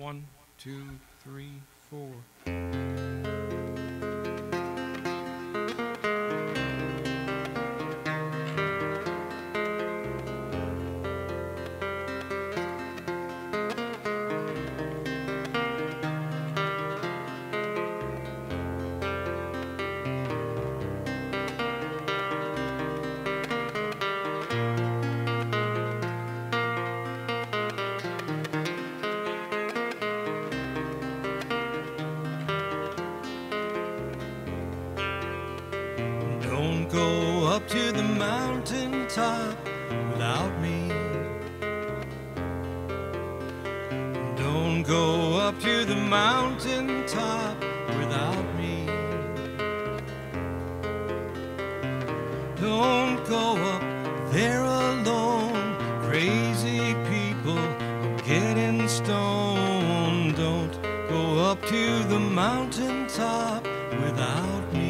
1, 2, 3, 4. Don't go up to the mountaintop without me. Don't go up to the mountaintop without me. Don't go up there alone. Crazy people are getting stoned. Don't go up to the mountaintop without me.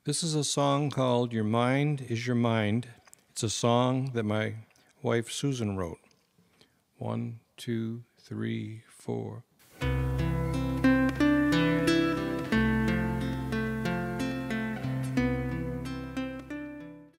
This is a song called Your Mind Is Your Mind. It's a song that my wife Susan wrote. 1, 2, 3, 4.